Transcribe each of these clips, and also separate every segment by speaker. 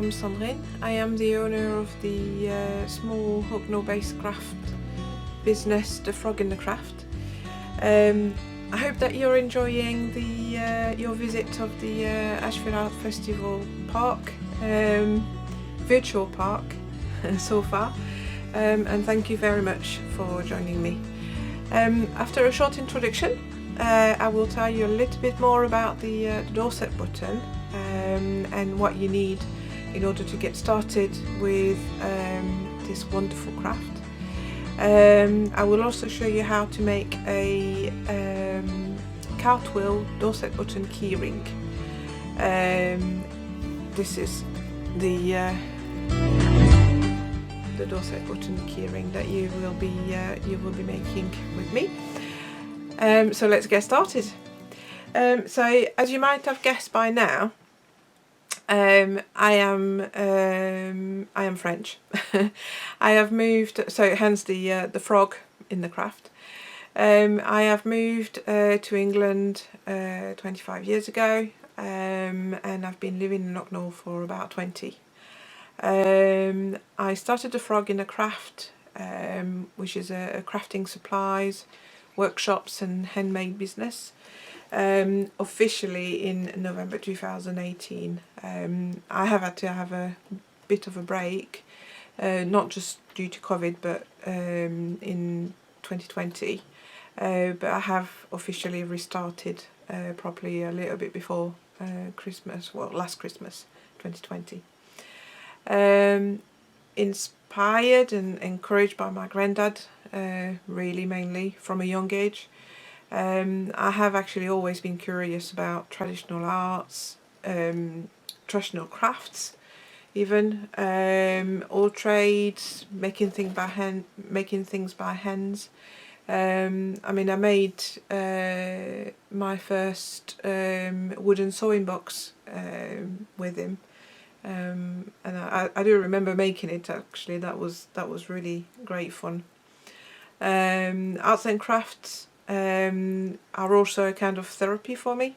Speaker 1: am Sandrine. I am the owner of the small Hucknall-based craft business, The Frog in the Craft. I hope that you're enjoying the your visit of the Ashfield Arts Festival park, virtual park so far, and thank you very much for joining me. After a short introduction, I will tell you a little bit more about the Dorset button and what you need in order to get started with this wonderful craft. I will also show you how to make a Cartwheel Dorset Button Keyring. This is the Dorset Button Keyring that you will be making with me. So let's get started. So as you might have guessed by now, I am French. I have moved, so hence the frog in the craft. I have moved to England 25 years ago, and I've been living in Hucknall for about 20. I started the Frog in the Craft, which is a crafting supplies, workshops and handmade business, officially in November 2018. I have had to have a bit of a break, not just due to COVID, but in 2020. But I have officially restarted properly a little bit before Christmas, well, last Christmas 2020. Inspired and encouraged by my granddad, really mainly from a young age. I have actually always been curious about traditional arts, traditional crafts, even all trades, making things by hands. I mean, I made my first wooden sewing box with him. And I do remember making it. Actually, that was really great fun. Arts and crafts are also a kind of therapy for me,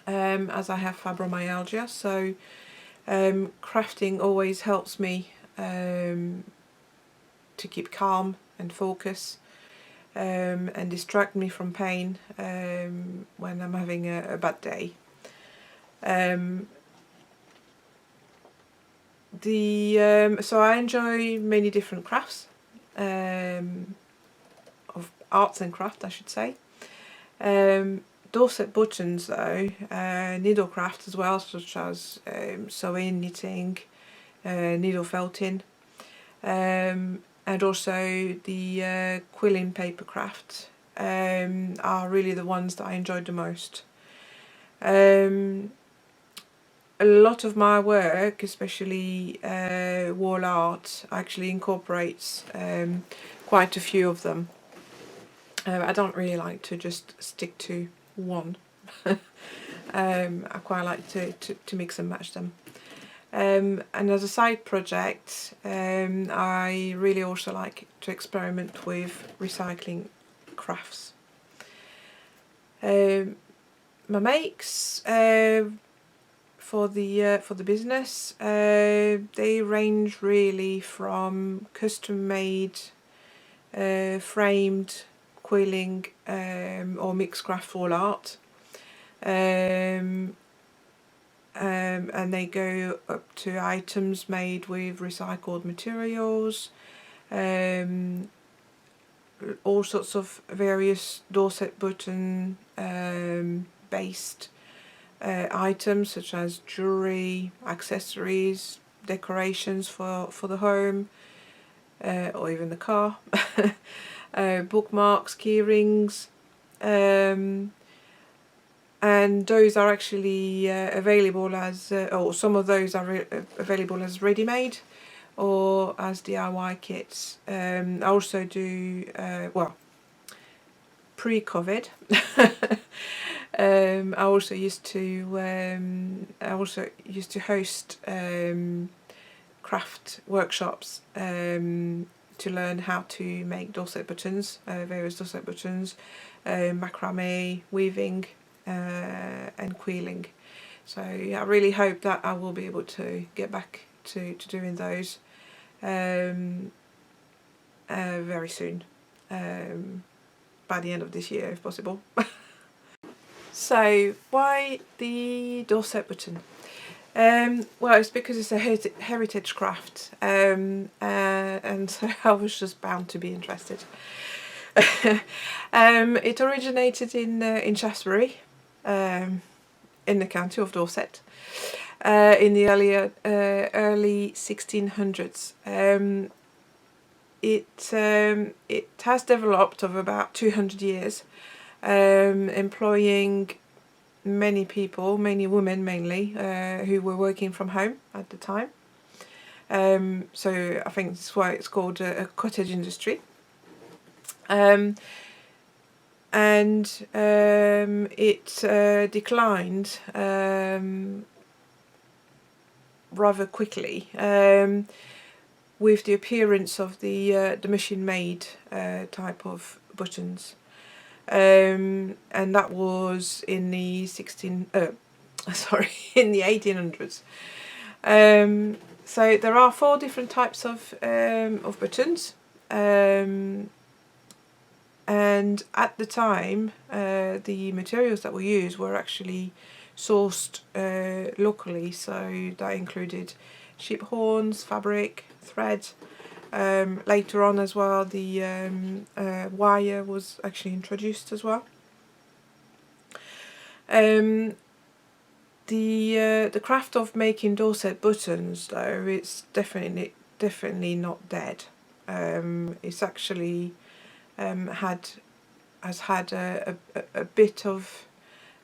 Speaker 1: as I have fibromyalgia. So crafting always helps me to keep calm and focus, and distract me from pain when I'm having a bad day. So I enjoy many different crafts, of arts and craft, I should say. Dorset buttons though, needlecraft as well, such as sewing, knitting, needle felting, and also the quilling paper craft are really the ones that I enjoyed the most. A lot of my work, especially wall art, actually incorporates quite a few of them. I don't really like to just stick to one. I quite like to mix and match them. And as a side project, I really also like to experiment with recycling crafts. My makes for the business, they range really from custom made, framed quilling or mixed craft wall art, and they go up to items made with recycled materials, all sorts of various Dorset button based items such as jewellery, accessories, decorations for the home, or even the car, bookmarks, key rings, and those are actually available as, or some of those are available as ready-made or as DIY kits. I also do, well, pre-COVID, I also used to host craft workshops to learn how to make Dorset buttons, various Dorset buttons, macrame, weaving, and quilling. So yeah, I really hope that I will be able to get back to doing those very soon, by the end of this year if possible. So why the Dorset button? Well, it's because it's a heritage craft, and so I was just bound to be interested. It originated in Shaftesbury, in the county of Dorset, in the early 1600s. It has developed over about 200 years, employing many people, many women mainly, who were working from home at the time. So I think that's why it's called a cottage industry. It declined rather quickly with the appearance of the machine-made type of buttons. And that was in the 1800s. So there are 4 different types of buttons, and at the time the materials that were used were actually sourced locally, so that included sheep horns, fabric, thread. Later on as well, the wire was actually introduced as well. The craft of making Dorset buttons, though, it's definitely not dead. It's actually has had a bit of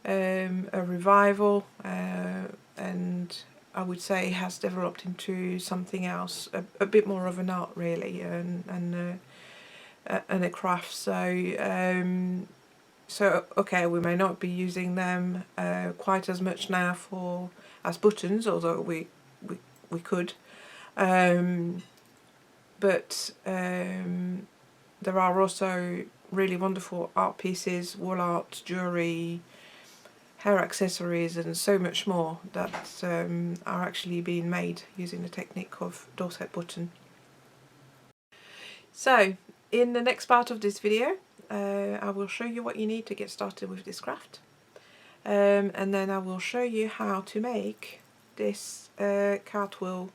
Speaker 1: a revival, and I would say has developed into something else, a bit more of an art really, and a craft. So okay, we may not be using them quite as much now as buttons, although we could, but there are also really wonderful art pieces, wall art, jewellery, hair accessories and so much more that are actually being made using the technique of Dorset button. So in the next part of this video I will show you what you need to get started with this craft, and then I will show you how to make this Cartwheel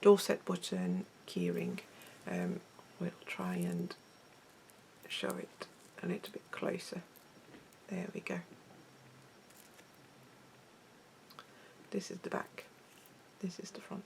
Speaker 1: Dorset Button Keyring. We'll try and show it a little bit closer. There we go. This is the back, this is the front.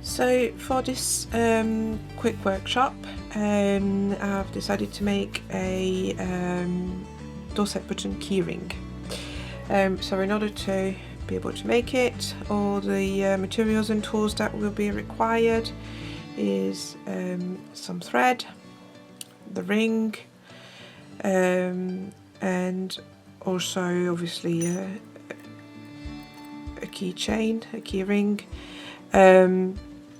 Speaker 1: So for this quick workshop, I've decided to make a Dorset Button Keyring. So in order to be able to make it, all the materials and tools that will be required is some thread, the ring, and also obviously a keychain, a key ring,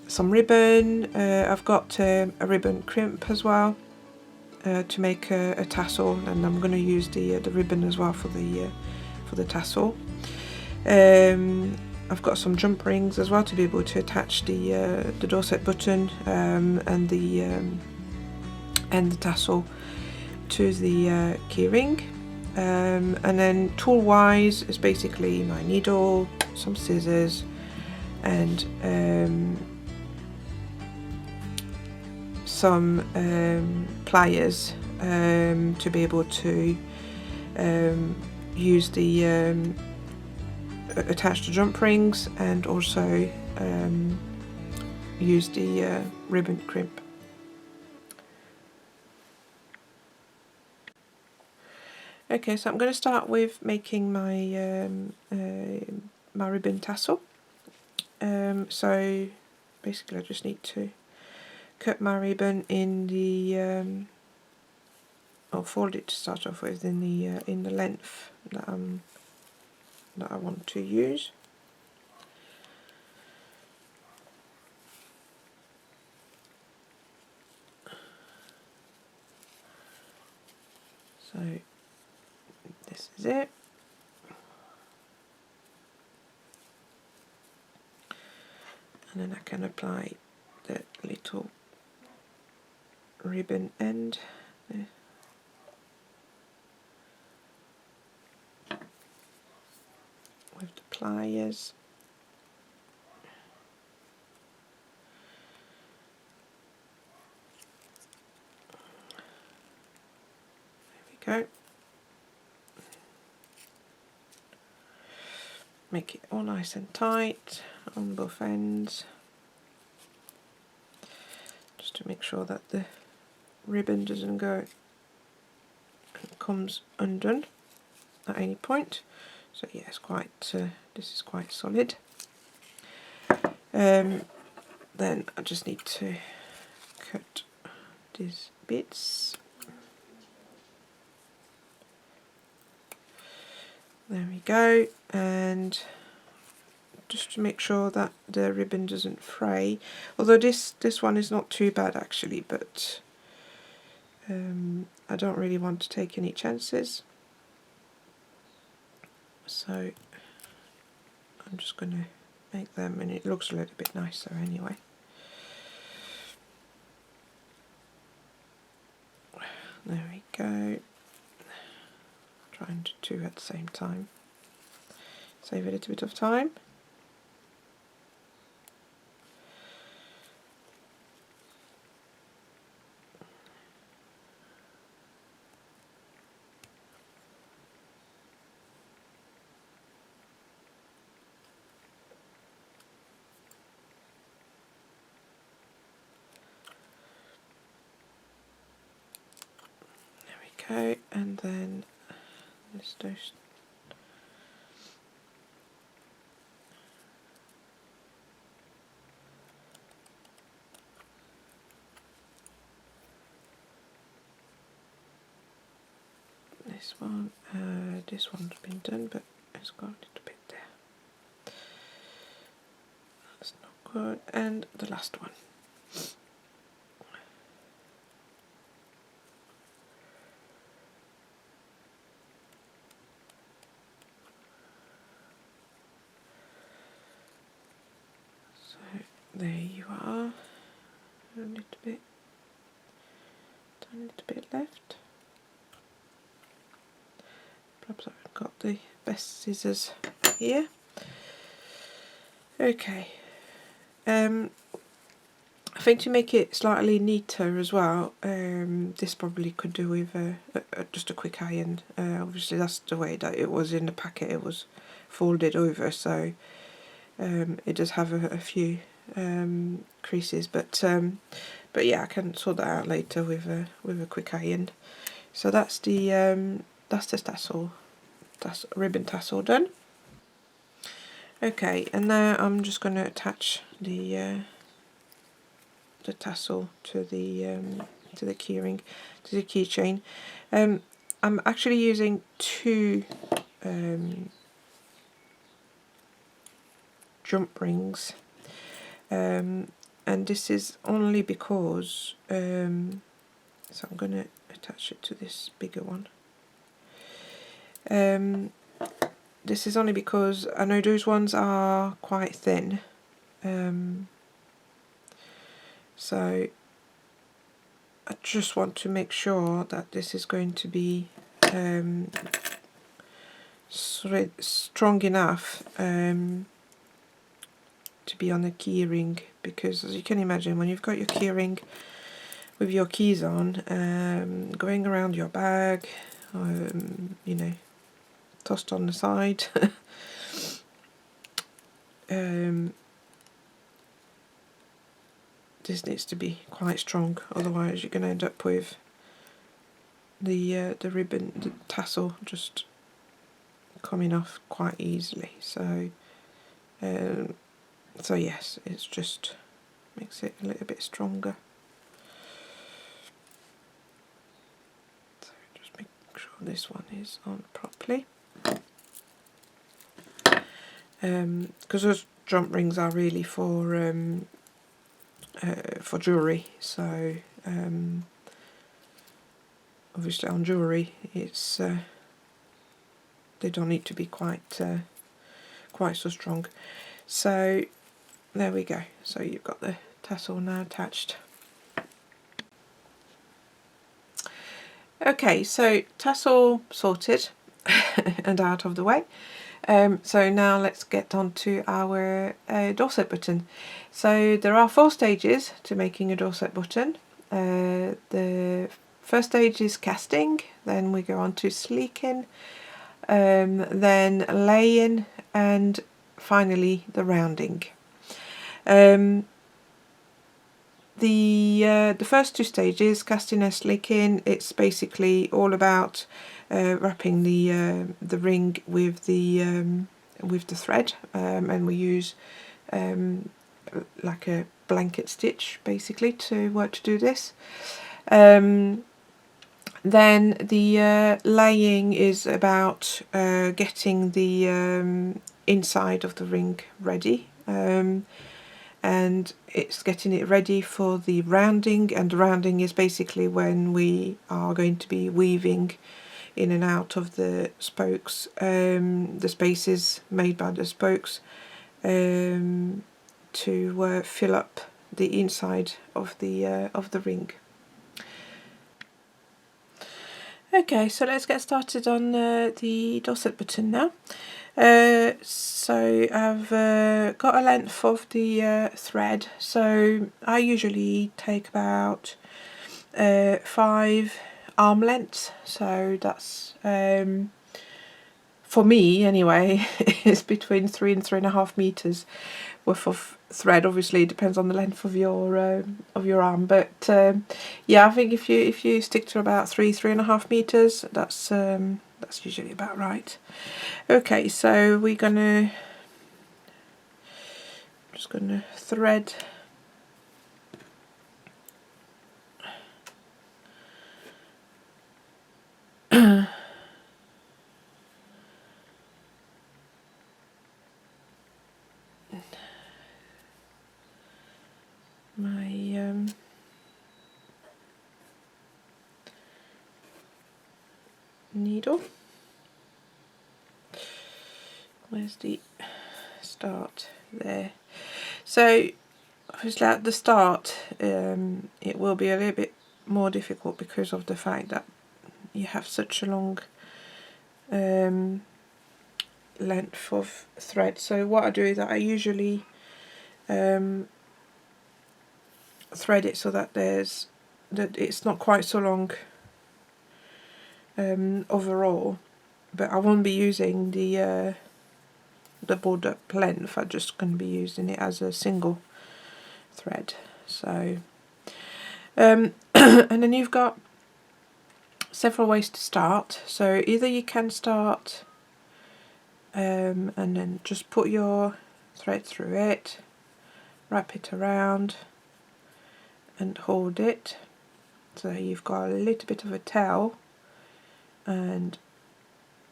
Speaker 1: some ribbon. I've got a ribbon crimp as well to make a tassel, and I'm going to use the ribbon as well for the tassel. I've got some jump rings as well to be able to attach the Dorset button and the tassel to the key ring. And then tool wise is basically my needle, some scissors, and some pliers to be able to use the attach the jump rings and also use the ribbon crimp. Okay, so I'm going to start with making my my ribbon tassel. So basically I just need to cut my ribbon in the or fold it to start off with in the length that I want to use. So this is it. And then I can apply the little ribbon end there. With the pliers. There we go. Make it all nice and tight on both ends, just to make sure that the ribbon doesn't go and comes undone at any point. So yeah, it's quite this is quite solid. Then I just need to cut these bits. There we go, and just to make sure that the ribbon doesn't fray, although this one is not too bad actually, but I don't really want to take any chances, so I'm just going to make them, and it looks a little bit nicer anyway. There we go. Trying to do at the same time. Save a little bit of time. There we go, and then let's do this one. This one's been done, but it's got a little bit there. That's not good. And the last one. So there you are. A little bit. A little bit left. Perhaps I've got the best scissors here. Okay. I think to make it slightly neater as well, this probably could do with just a quick iron. Obviously that's the way that it was in the packet, it was folded over, so it does have a few creases, but yeah, I can sort that out later with a quick iron. So that's the tassel, ribbon tassel done. Okay, and now I'm just going to attach the tassel to the keyring, to the keychain. I'm actually using two jump rings, and this is only because so I'm going to attach it to this bigger one. This is only because I know those ones are quite thin, so I just want to make sure that this is going to be strong enough to be on a keyring, because as you can imagine, when you've got your keyring with your keys on, going around your bag, you know, tossed on the side, this needs to be quite strong, otherwise you're going to end up with the ribbon, the tassel just coming off quite easily. So so yes, it's just makes it a little bit stronger. So just make sure this one is on properly, because those jump rings are really for jewellery. So obviously on jewellery, it's they don't need to be quite so strong. So there we go. So you've got the tassel now attached. Okay, so tassel sorted and out of the way. So now let's get on to our Dorset button. So there are 4 stages to making a Dorset button. The first stage is casting, then we go on to sleeking, then laying, and finally the rounding. The first 2 stages, casting and sleeking, it's basically all about wrapping the ring with the thread, and we use like a blanket stitch basically to do this. Then the laying is about getting the inside of the ring ready, and it's getting it ready for the rounding, and the rounding is basically when we are going to be weaving in and out of the spokes, the spaces made by the spokes, to fill up the inside of the ring. Okay, so let's get started on the Dorset button now. So I've got a length of the thread, so I usually take about 5 arm lengths, so that's for me anyway, it's between 3 and 3.5 meters worth of thread. Obviously it depends on the length of your arm, but yeah, I think if you stick to about 3.5 meters, that's usually about right. Okay, so we're just gonna thread my needle. Where's the start? There. So obviously at the start it will be a little bit more difficult because of the fact that you have such a long length of thread. So what I do is that I usually thread it so that it's not quite so long overall, but I won't be using the doubled up length. I'm just going to be using it as a single thread. So and then you've got several ways to start. So either you can start and then just put your thread through it, wrap it around and hold it, so you've got a little bit of a tail, and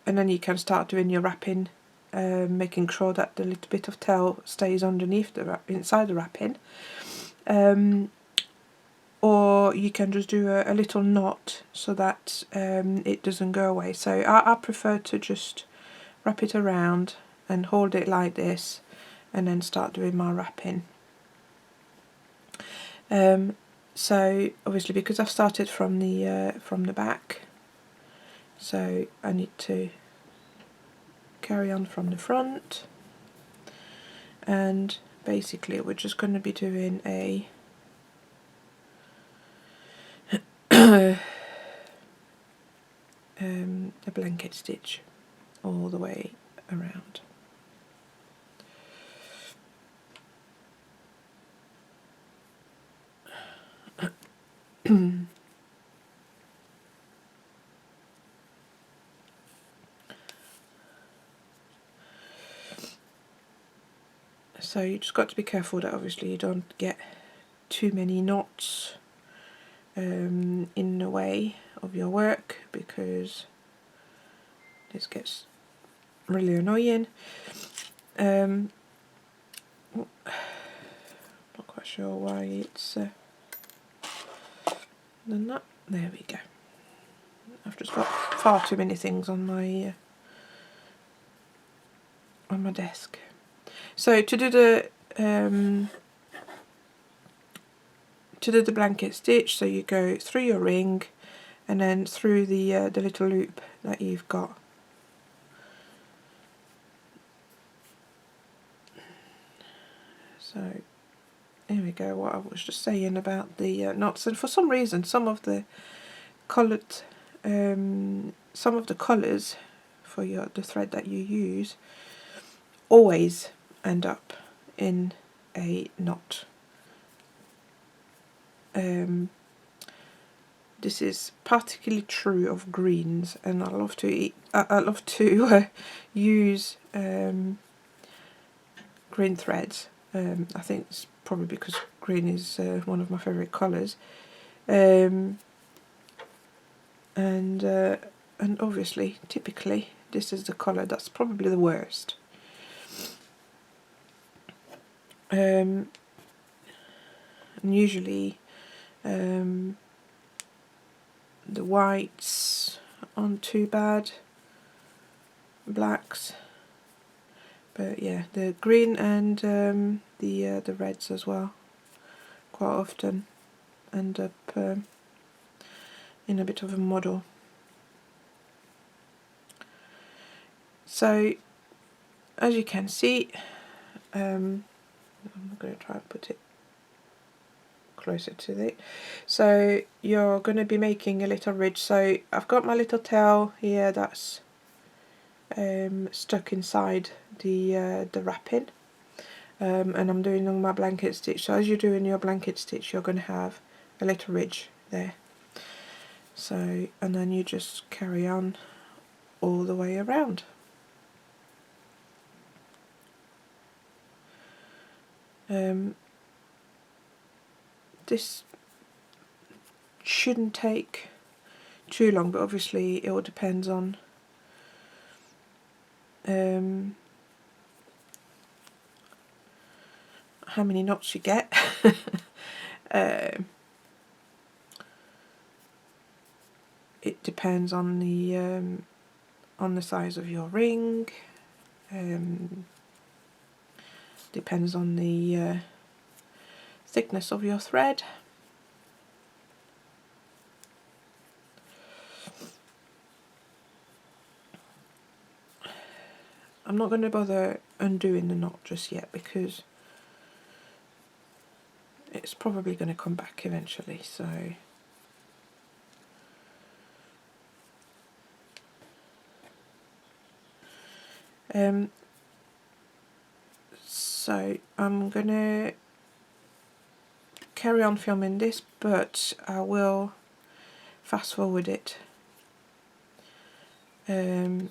Speaker 1: then you can start doing your wrapping, making sure that the little bit of tail stays underneath inside the wrapping, or you can just do a little knot so that it doesn't go away. So I prefer to just wrap it around and hold it like this, and then start doing my wrapping. So obviously because I've started from the back, so I need to carry on from the front, and basically we're just going to be doing a blanket stitch all the way around. So you just got to be careful that obviously you don't get too many knots in the way of your work, because this gets really annoying. Not quite sure why it's done that. There we go. I've just got far too many things on my desk. So to do the blanket stitch, so you go through your ring and then through the little loop that you've got. So here we go, what I was just saying about the knots, and for some reason some of the coloured some of the colours for the thread that you use always end up in a knot. This is particularly true of greens, and I love to use green threads. I think it's probably because green is one of my favourite colours, and obviously, typically, this is the colour that's probably the worst. And usually the whites aren't too bad, blacks, but yeah, the green and the reds as well quite often end up in a bit of a muddle. So as you can see, I'm going to try and put it closer to it. So you're going to be making a little ridge. So I've got my little tail here that's stuck inside the wrapping, and I'm doing on my blanket stitch. So as you're doing your blanket stitch, you're going to have a little ridge there. So, and then you just carry on all the way around. This shouldn't take too long, but obviously it all depends on how many knots you get. It depends on the size of your ring. Depends on the thickness of your thread. I'm not going to bother undoing the knot just yet, because it's probably going to come back eventually. So I'm going to carry on filming this, but I will fast forward it. And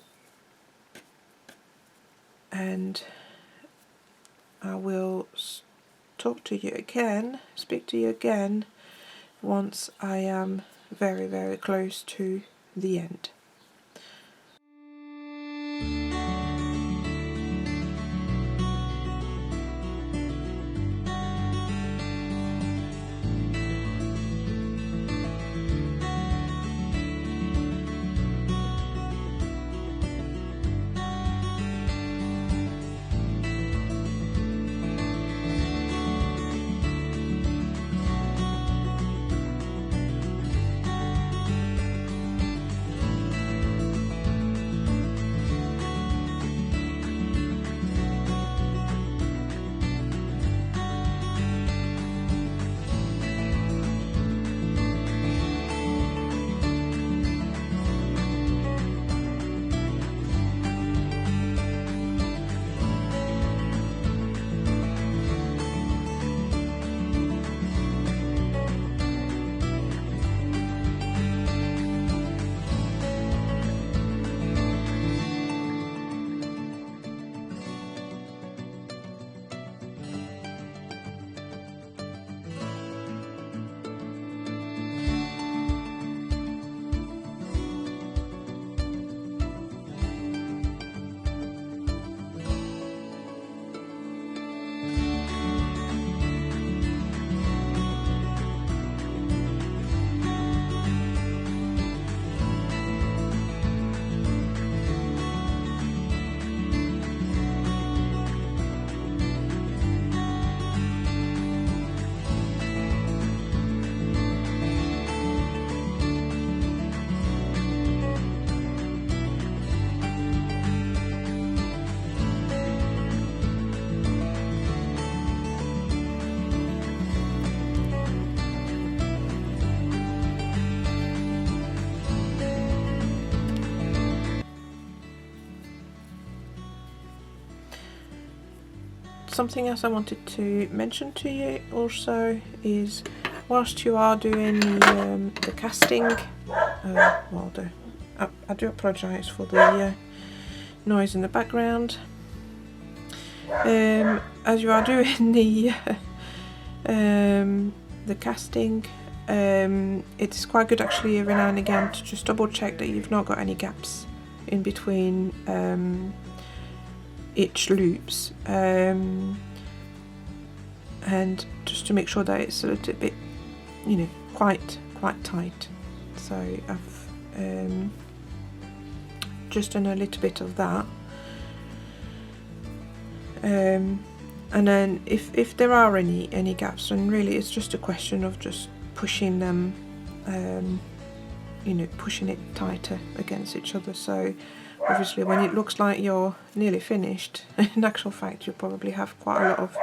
Speaker 1: I will speak to you again once I am very, very close to the end. something else I wanted to mention to you also is, whilst you are doing the casting, I do apologise for the noise in the background. As you are doing the casting, it's quite good actually every now and again to just double check that you've not got any gaps in between each loops, and just to make sure that it's a little bit, you know, quite tight. So I've just done a little bit of that, and then if there are any gaps, then really it's just a question of just pushing them, you know, pushing it tighter against each other. So obviously when it looks like you're nearly finished, in actual fact you probably have quite a lot of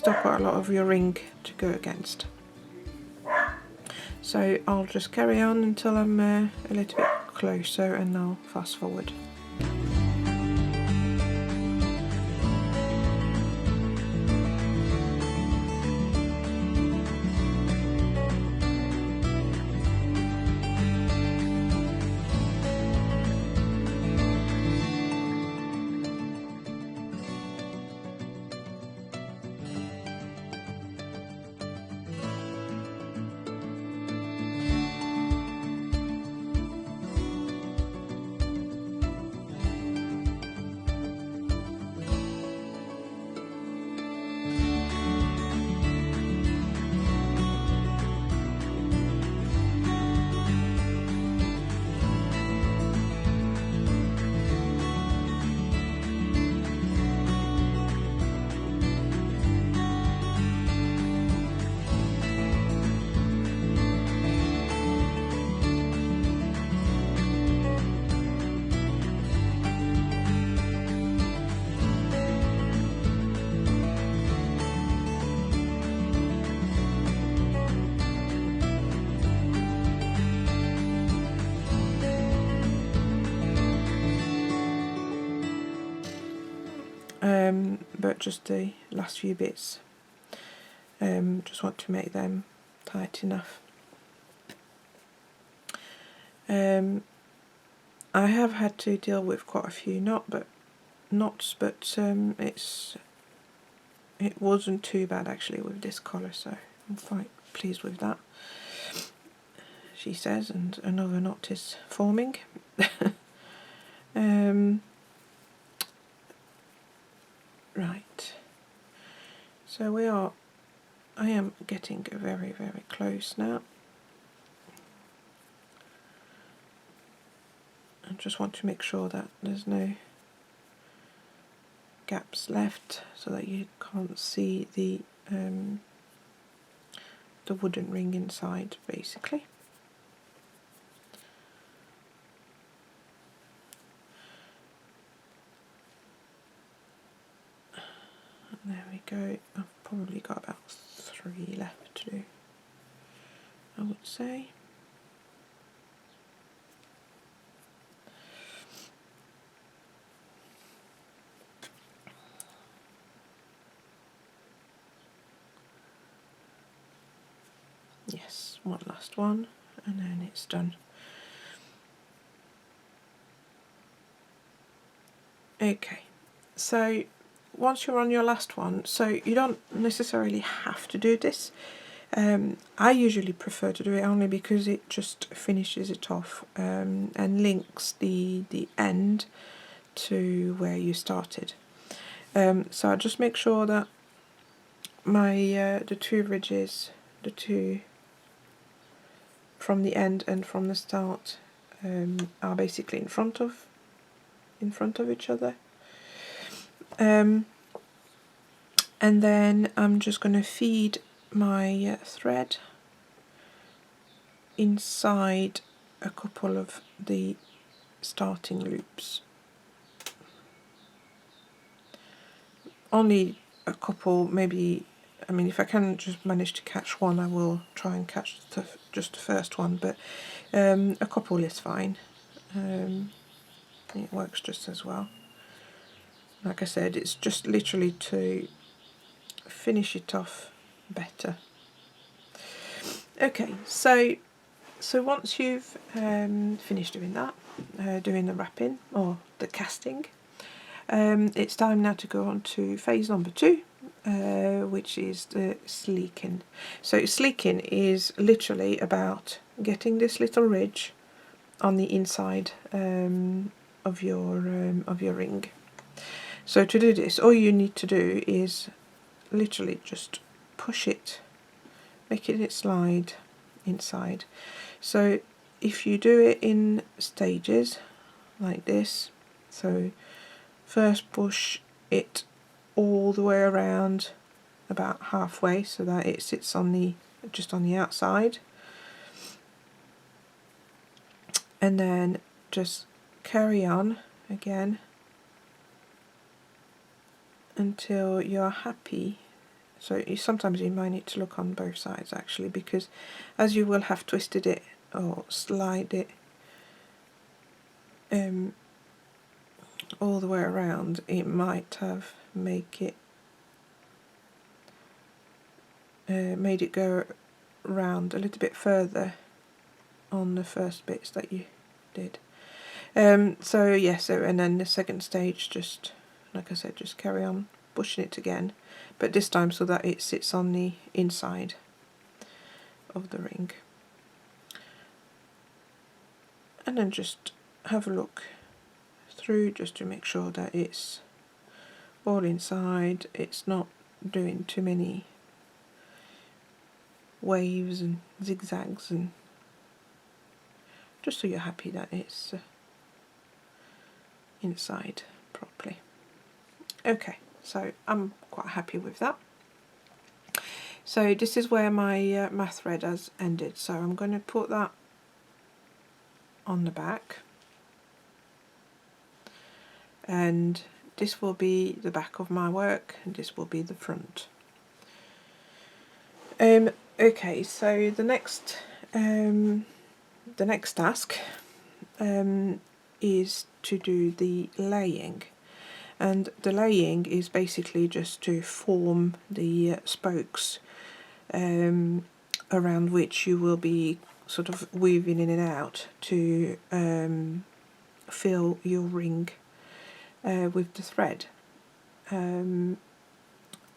Speaker 1: quite a lot of your ring to go against. So I'll just carry on until I'm a little bit closer, and I'll fast forward. But just the last few bits, just want to make them tight enough. I have had to deal with quite a few knots, but it wasn't too bad actually with this collar, so I'm quite pleased with that, she says, and another knot is forming. Right, so I am getting very close now. I just want to make sure that there's no gaps left so that you can't see the wooden ring inside, basically. There we go. I've probably got about 3 left to do, I would say. Yes, one last one, and then it's done. Okay, so once you're on your last one, so you don't necessarily have to do this. I usually prefer to do it only because it just finishes it off and links the end to where you started. So I just make sure that my the 2 ridges, the 2 from the end and from the start, are basically in front of each other. And then I'm just going to feed my thread inside a couple of the starting loops. Only a couple, maybe. I mean, if I can just manage to catch one, I will try and catch just the first one, but a couple is fine. It works just as well. Like I said, it's just literally to finish it off better. Okay, so once you've finished doing that, doing the wrapping or the casting, it's time now to go on to phase number 2, which is the sleeking. So sleeking is literally about getting this little ridge on the inside of your ring. So to do this, all you need to do is literally just push it, making it slide inside. So if you do it in stages like this, so first push it all the way around about halfway so that it sits on the just on the outside, and then just carry on again until you're happy. So sometimes you might need to look on both sides actually, because as you will have twisted it or slide it all the way around, it might have made it go round a little bit further on the first bits that you did. So yeah, and then the second stage, just like I said, just carry on pushing it again, but this time so that it sits on the inside of the ring. And then just have a look through just to make sure that it's all inside, it's not doing too many waves and zigzags, and just so you're happy that it's inside properly. Okay, so I'm quite happy with that. So this is where my my thread has ended, so I'm going to put that on the back, and this will be the back of my work and this will be the front. Okay, so the next task is to do the laying, and the laying is basically just to form the spokes around which you will be sort of weaving in and out to fill your ring with the thread.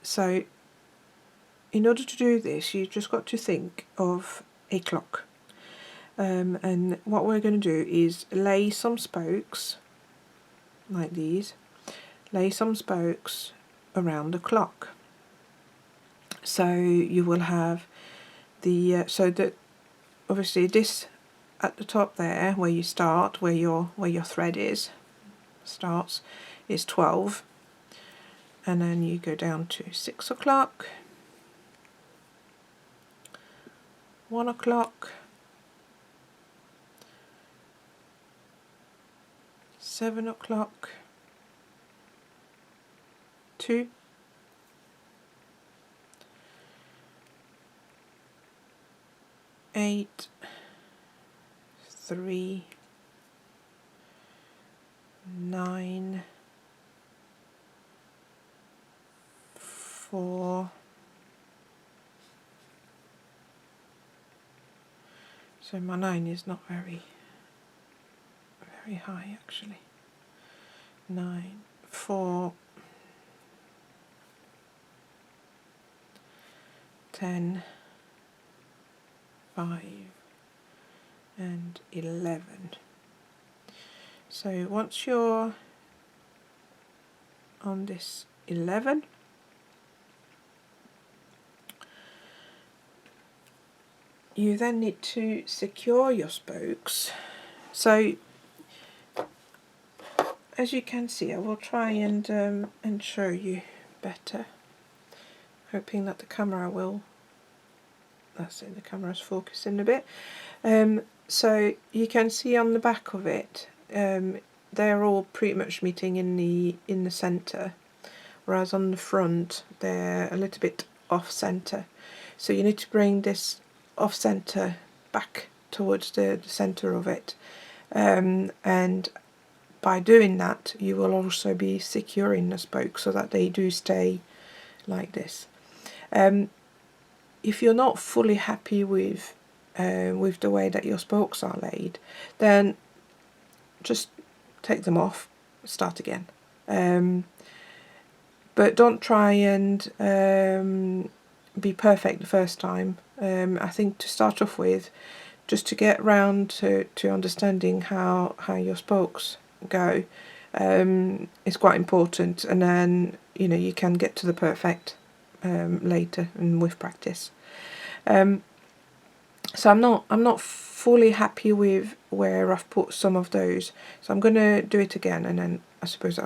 Speaker 1: So in order to do this, you've just got to think of a clock, and what we're going to do is lay some spokes like these, lay some spokes around the clock. So you will have the so that obviously this at the top there where you start, where your thread starts is 12, and then you go down to 6 o'clock, 1 o'clock, 7 o'clock, 2, 8, 3, 9, 4, so my 9 is not very high actually. 9, 4, 10, 5 and 11. So once you're on this 11, you then need to secure your spokes. So as you can see, I will try and show you better, hoping that the camera will, that's it, the camera's focusing a bit. So you can see on the back of it, they're all pretty much meeting in the centre, whereas on the front they're a little bit off centre. So you need to bring this off centre back towards the centre of it, and by doing that you will also be securing the spokes so that they do stay like this. If you're not fully happy with the way that your spokes are laid, then just take them off, start again. But don't try and be perfect the first time. I think to start off with, just to get round to understanding how your spokes go, is quite important, and then you can get to the perfect later and with practice. So I'm not fully happy with where I've put some of those, so I'm going to do it again, and then I suppose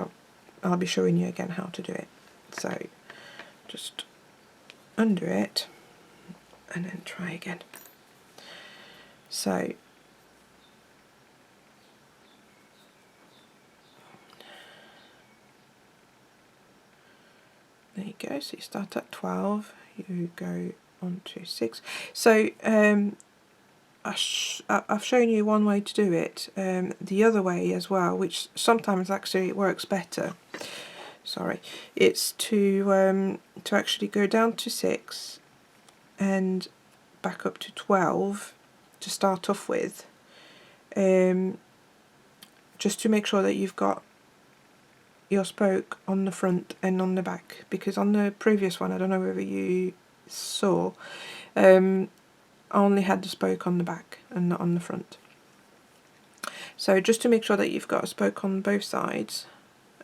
Speaker 1: I'll be showing you again how to do it. So just undo it and then try again. So there you go. So you start at 12, you go on to 6. So I've shown you one way to do it. The other way as well, which sometimes actually works better, it's to actually go down to 6 and back up to 12 to start off with, just to make sure that you've got your spoke on the front and on the back, because on the previous one, I don't know whether you saw, I only had the spoke on the back and not on the front. So just to make sure that you've got a spoke on both sides,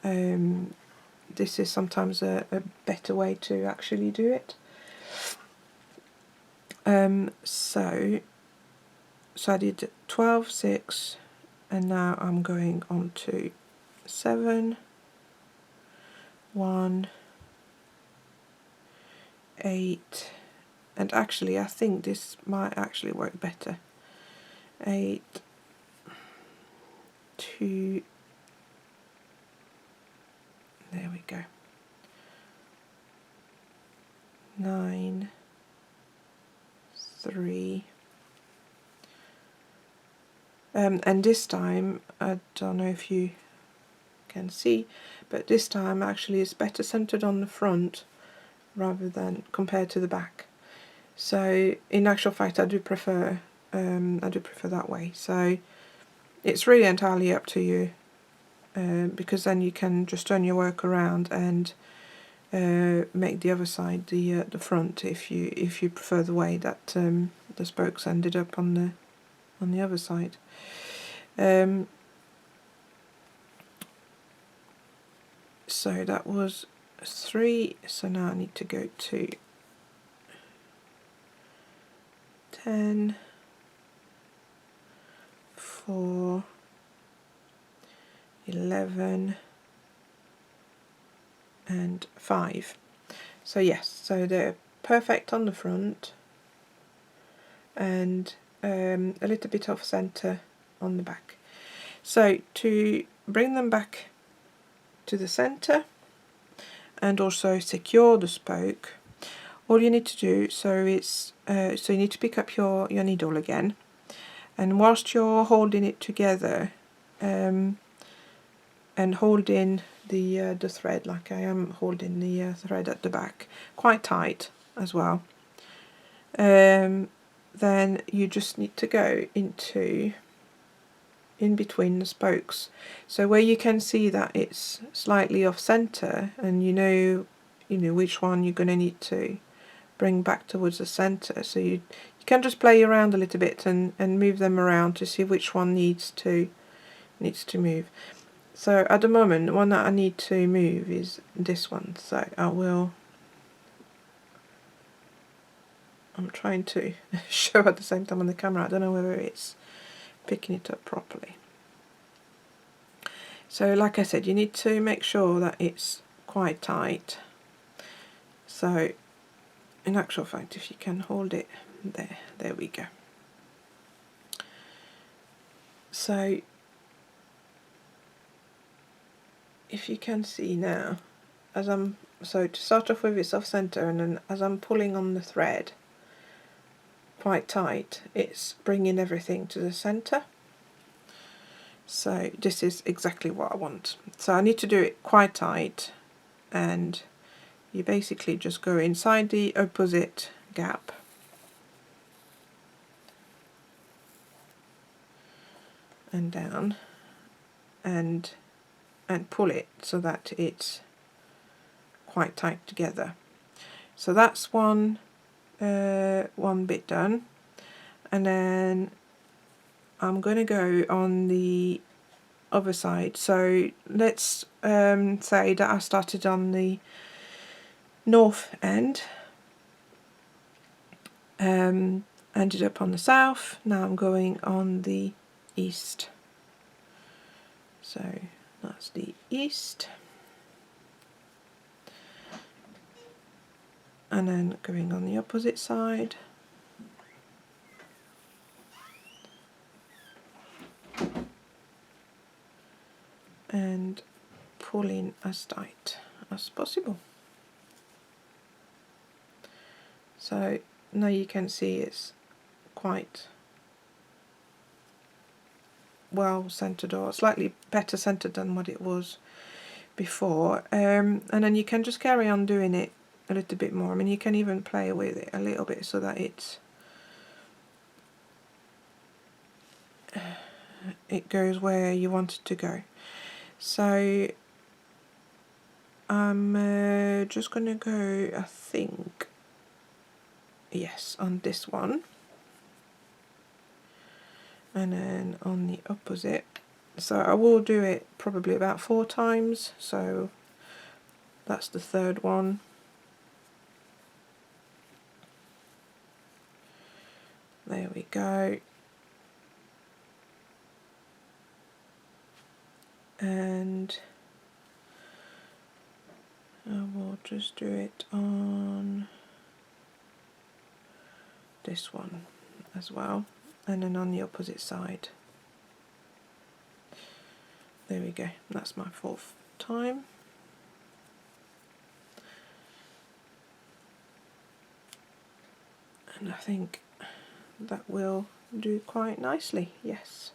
Speaker 1: this is sometimes a better way to actually do it. So I did 12, 6, and now I'm going on to 7, 1, 8, and actually I think this might actually work better. 8, 2, there we go. 9, 3, and this time, I don't know if you can see, but this time actually it's better centered on the front rather than compared to the back. So in actual fact, I do prefer that way. So it's really entirely up to you, because then you can just turn your work around and make the other side the front if you prefer the way that the spokes ended up on the other side. So that was 3, so now I need to go to 10, 4, 11, and 5. So yes, so they're perfect on the front and a little bit off centre on the back. So to bring them back to the centre and also secure the spoke, all you need to do, so you need to pick up your needle again, and whilst you're holding it together and holding the thread like I am holding the thread at the back quite tight as well, then you just need to go in between the spokes, so where you can see that it's slightly off center, and you know which one you're going to need to bring back towards the center. So you can just play around a little bit and move them around to see which one needs to move. So at the moment, the one that I need to move is this one, so I'm trying to show at the same time on the camera. I don't know whether it's picking it up properly. So like I said, you need to make sure that it's quite tight. So in actual fact, if you can hold it there we go. So if you can see now, so to start off with, it's off center, and then as I'm pulling on the thread quite tight, it's bringing everything to the center. So this is exactly what I want. So I need to do it quite tight, and you basically just go inside the opposite gap and down and pull it so that it's quite tight together. So that's one bit done, and then I'm going to go on the other side. So let's say that I started on the north end, ended up on the south, now I'm going on the east. So that's the east, and then going on the opposite side. And pulling as tight as possible. So now you can see it's quite well centered, or slightly better centered than what it was before, and then you can just carry on doing it a little bit more. I mean, you can even play with it a little bit so that it goes where you want it to go. So I'm just gonna go, I think, yes, on this one, and then on the opposite. So I will do it probably about 4 times, so that's the third one. There we go. And I will just do it on this one as well, and then on the opposite side. There we go, that's my 4th time. And I think that will do quite nicely, yes.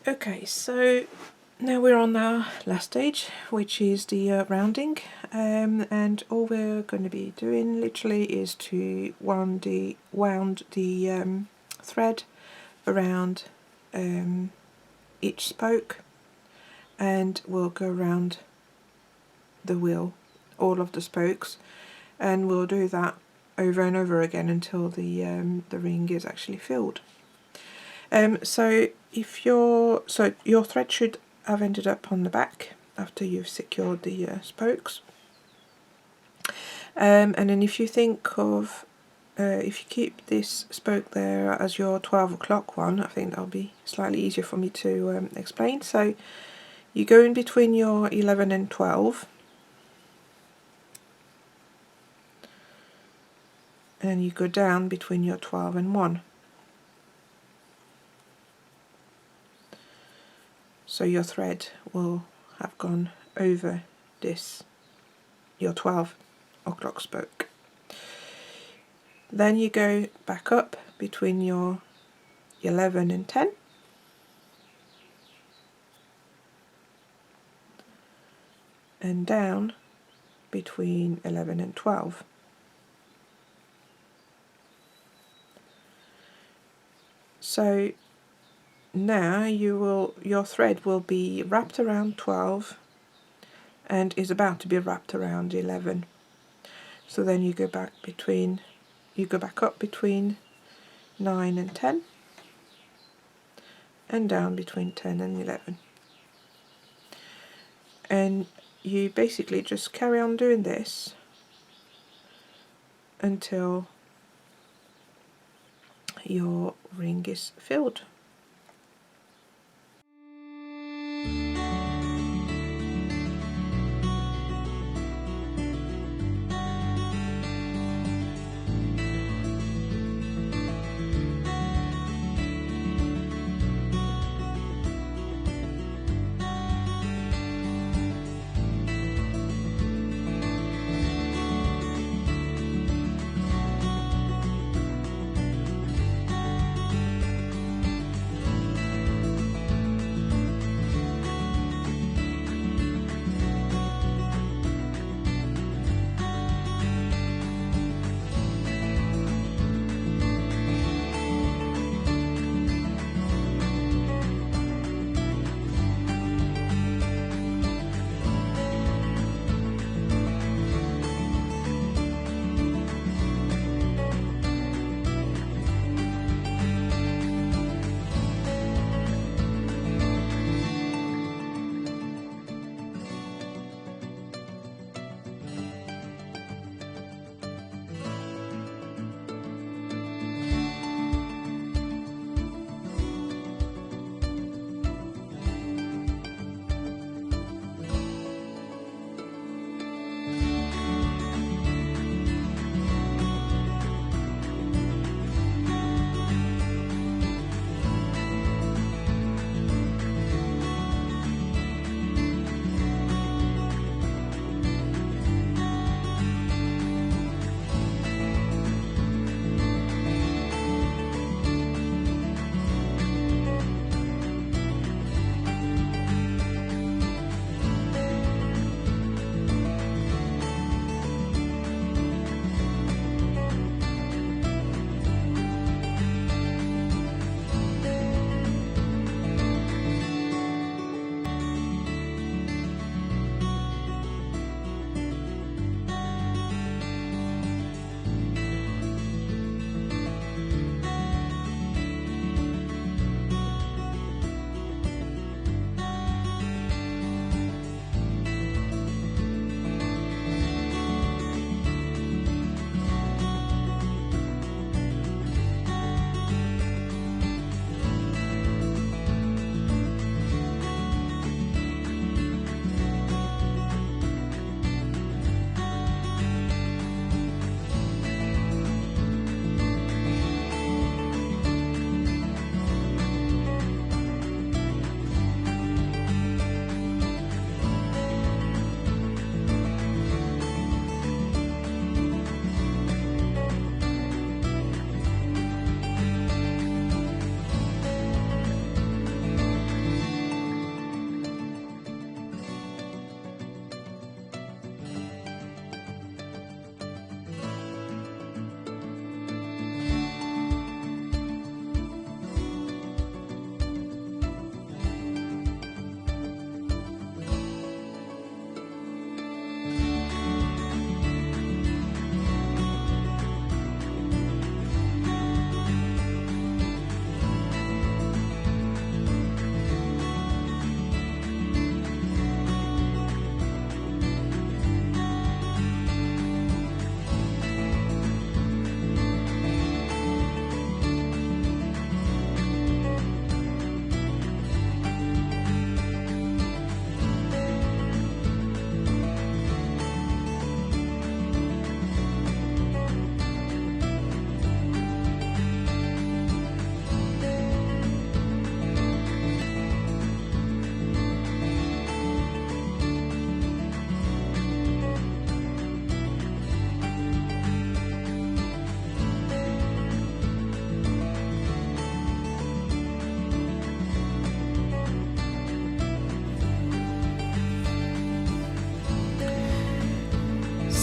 Speaker 1: Okay, so now we're on our last stage, which is the rounding, and all we're going to be doing literally is to wound the thread around each spoke, and we'll go around the wheel, all of the spokes, and we'll do that over and over again until the ring is actually filled. So your thread should have ended up on the back after you've secured the spokes, and then if you think of if you keep this spoke there as your 12 o'clock one, I think that'll be slightly easier for me to explain. So you go in between your 11 and 12, and you go down between your 12 and 1. So your thread will have gone over this, your 12 o'clock spoke. Then you go back up between your 11 and 10. And down between 11 and 12. So now your thread will be wrapped around 12 and is about to be wrapped around 11. So then you go back up between 9 and 10, and down between 10 and 11. And you basically just carry on doing this until your ring is filled.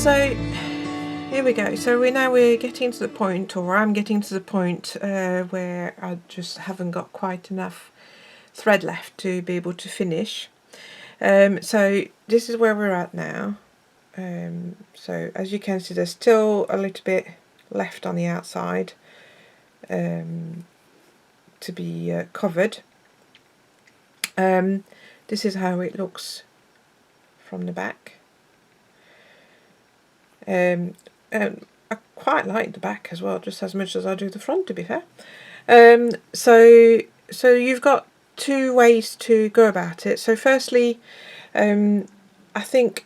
Speaker 1: So here we go. So we're getting to the point, or I'm getting to the point where I just haven't got quite enough thread left to be able to finish. So this is where we're at now. So as you can see, there's still a little bit left on the outside to be covered. This is how it looks from the back. And I quite like the back as well, just as much as I do the front, to be fair. So you've got two ways to go about it. So firstly, I think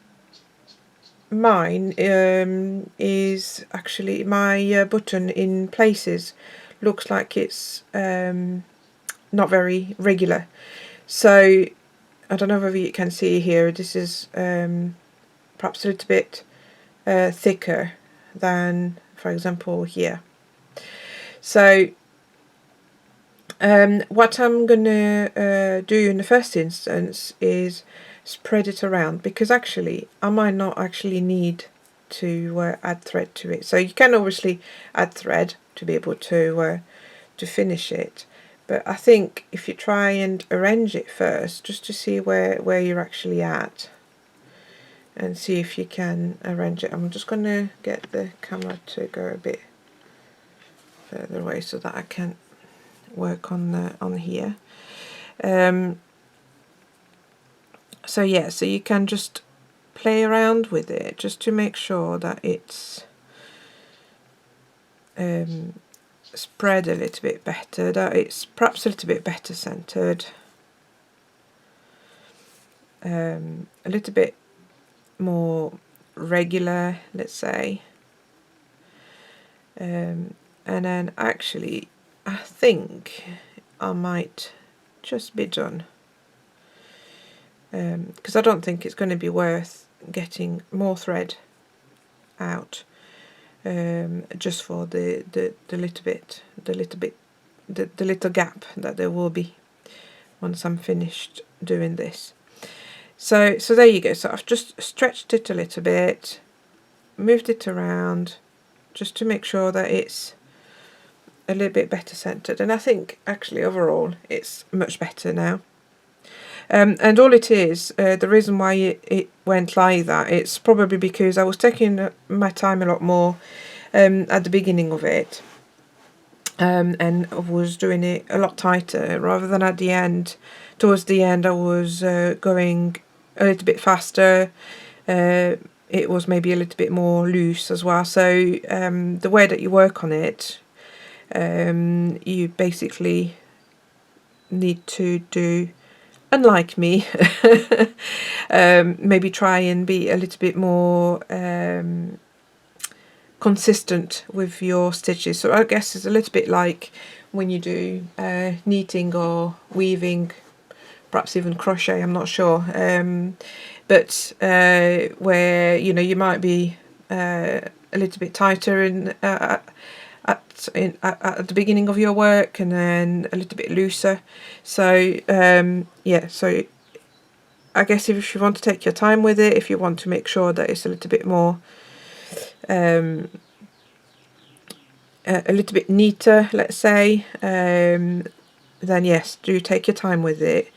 Speaker 1: mine is actually my button in places looks like it's not very regular. So I don't know whether you can see here, this is perhaps a little bit thicker than, for example, here. So what I'm gonna do in the first instance is spread it around, because actually I might not actually need to add thread to it. So you can obviously add thread to be able to finish it, but I think if you try and arrange it first, just to see where you're actually at, and see if you can arrange it. I'm just going to get the camera to go a bit further away so that I can work on here. So yeah, so you can just play around with it just to make sure that it's spread a little bit better, that it's perhaps a little bit better centered, a little bit more regular, let's say, and then actually I think I might just be done, because I don't think it's going to be worth getting more thread out just for the little gap that there will be once I'm finished doing this. So there you go. So I've just stretched it a little bit, moved it around, just to make sure that it's a little bit better centered, and I think actually overall it's much better now. And all it is, the reason why it went like that, it's probably because I was taking my time a lot more at the beginning of it, and I was doing it a lot tighter rather than at the end. Towards the end I was going a little bit faster. It was maybe a little bit more loose as well. So the way that you work on it, you basically need to do, unlike me, maybe try and be a little bit more consistent with your stitches. So I guess it's a little bit like when you do knitting or weaving, perhaps even crochet, I'm not sure, but where you might be a little bit tighter at the beginning of your work, and then a little bit looser. So yeah, so I guess if you want to take your time with it, if you want to make sure that it's a little bit more a little bit neater, let's say, then yes, do take your time with it,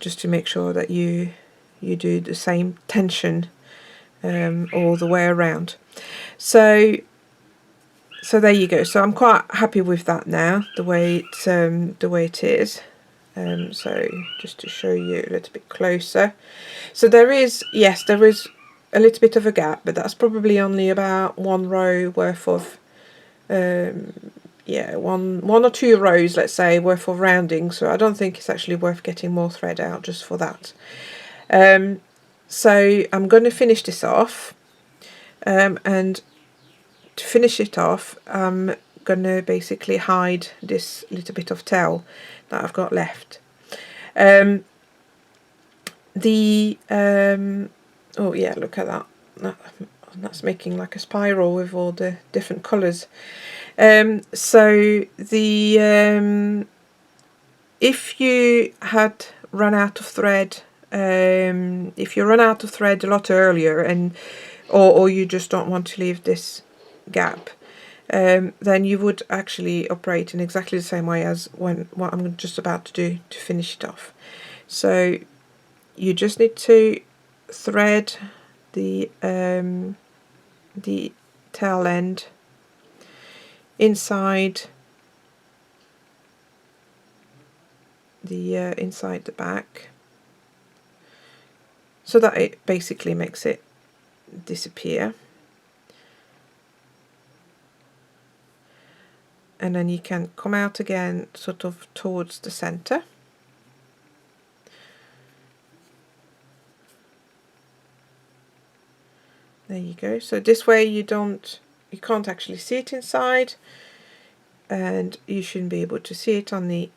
Speaker 1: just to make sure that you do the same tension all the way around. So there you go. So I'm quite happy with that now, the way it is. So just to show you a little bit closer, so there is a little bit of a gap, but that's probably only about one row worth of one or two rows, let's say, worth of rounding. So I don't think it's actually worth getting more thread out just for that. So I'm going to finish this off, and to finish it off I'm going to basically hide this little bit of tail that I've got left. Oh yeah, look at that. That's making like a spiral with all the different colours. So the if you had run out of thread, if you run out of thread a lot earlier and or you just don't want to leave this gap, then you would actually operate in exactly the same way as what I'm just about to do to finish it off. So you just need to thread the tail end inside the back, so that it basically makes it disappear. And then you can come out again sort of towards the center. There you go. So this way you can't actually see it inside, and you shouldn't be able to see it on the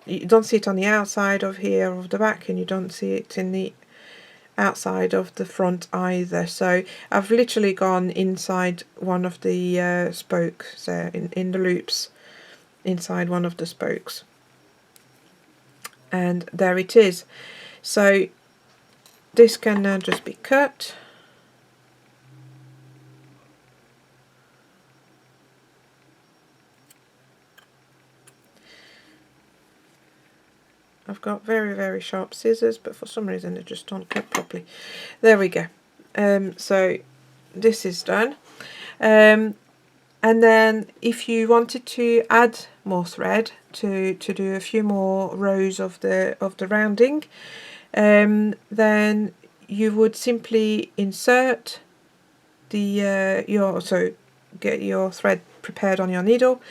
Speaker 1: you don't see it on the outside of here of the back, and you don't see it in the outside of the front either. So I've literally gone inside one of the spokes there, in the loops inside one of the spokes, and there it is. So this can now just be cut. I've got very sharp scissors, but for some reason they just don't cut properly. There we go. So this is done. And then if you wanted to add more thread to do a few more rows of the rounding, then you would simply insert get your thread prepared on your needle,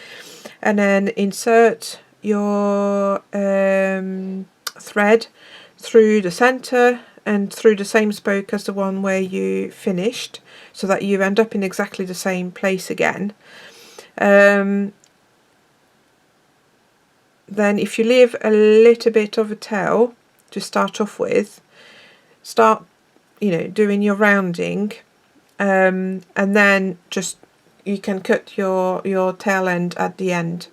Speaker 1: and then insert your thread through the center and through the same spoke as the one where you finished, so that you end up in exactly the same place again. Then if you leave a little bit of a tail to start off with, start doing your rounding, and then just you can cut your tail end at the end.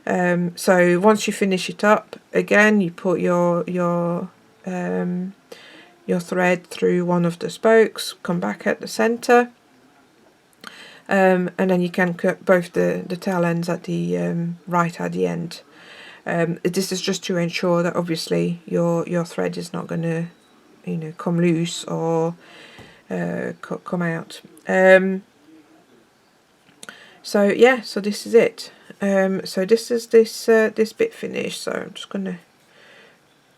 Speaker 1: So once you finish it up, again you put your thread through one of the spokes, come back at the center, and then you can cut both the tail ends at the right at the end. This is just to ensure that obviously your thread is not going to come loose or come out. So yeah, so this is it. So this is this bit finished, so I'm just going to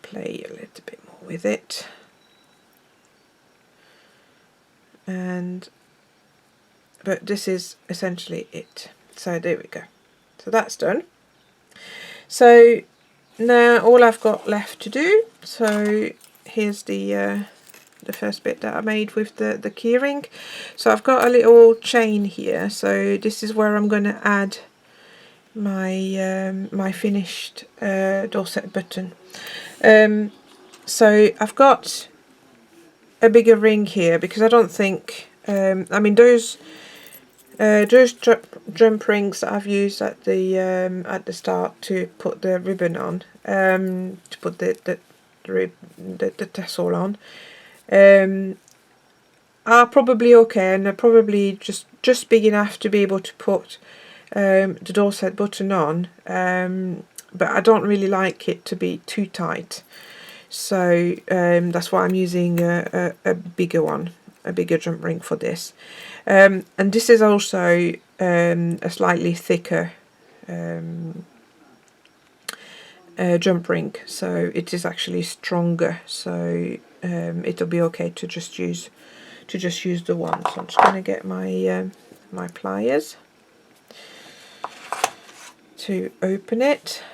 Speaker 1: play a little bit more with it, but this is essentially it. So there we go. So that's done. So now all I've got left to do, so here's the first bit that I made with the keyring. So I've got a little chain here, so this is where I'm going to add my my finished Dorset button. So I've got a bigger ring here because I don't think I mean those jump rings that I've used at the start to put the ribbon on, to put the tassel on, are probably okay, and they're probably just big enough to be able to put the Dorset button on, but I don't really like it to be too tight, so that's why I'm using a bigger one, a bigger jump ring for this. And this is also a slightly thicker jump ring, so it is actually stronger, so it'll be okay to just use the one. So I'm just going to get my my pliers to open it.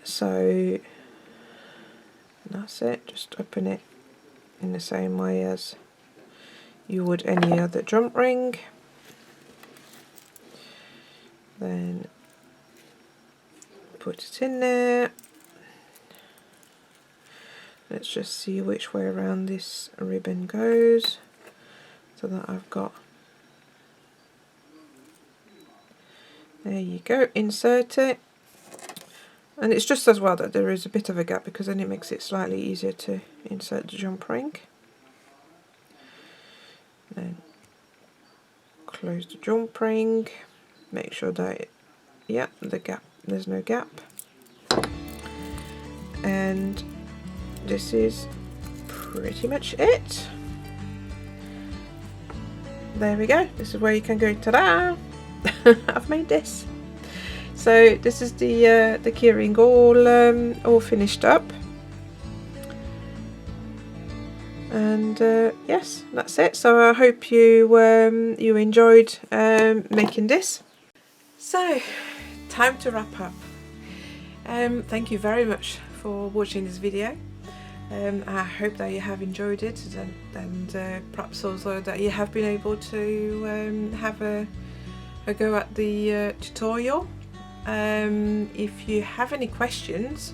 Speaker 1: So that's it, just open it in the same way as you would any other jump ring. Then put it in there. Let's just see which way around this ribbon goes, so that I've got, there you go, insert it. And it's just as well that there is a bit of a gap, because then it makes it slightly easier to insert the jump ring. Then close the jump ring, make sure that the gap, there's no gap, and this is pretty much it. There we go, this is where you can go, ta-da! I've made this. So this is the keyring all finished up, and yes, that's it. So I hope you you enjoyed making this. So time to wrap up. Thank you very much for watching this video. I hope that you have enjoyed it, and perhaps also that you have been able to have a go at the tutorial. If you have any questions,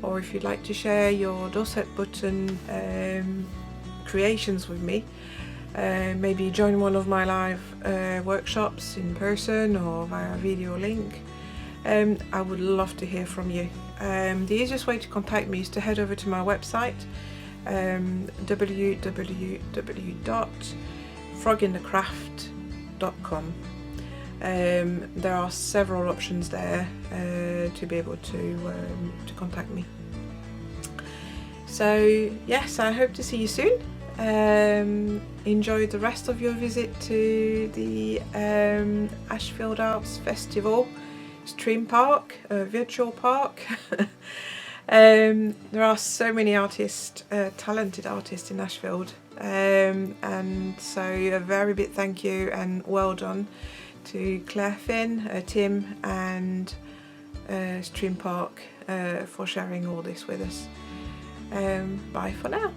Speaker 1: or if you'd like to share your Dorset button creations with me, maybe join one of my live workshops in person or via video link, I would love to hear from you. The easiest way to contact me is to head over to my website, www.froginthecraft.com. There are several options there to be able to contact me. So yes, I hope to see you soon. Enjoy the rest of your visit to the Ashfield Arts Festival stream park, virtual park. There are so many artists, talented artists in Ashfield, and so a very big thank you and well done to Claire, Finn, Tim and Stream Park for sharing all this with us. Bye for now.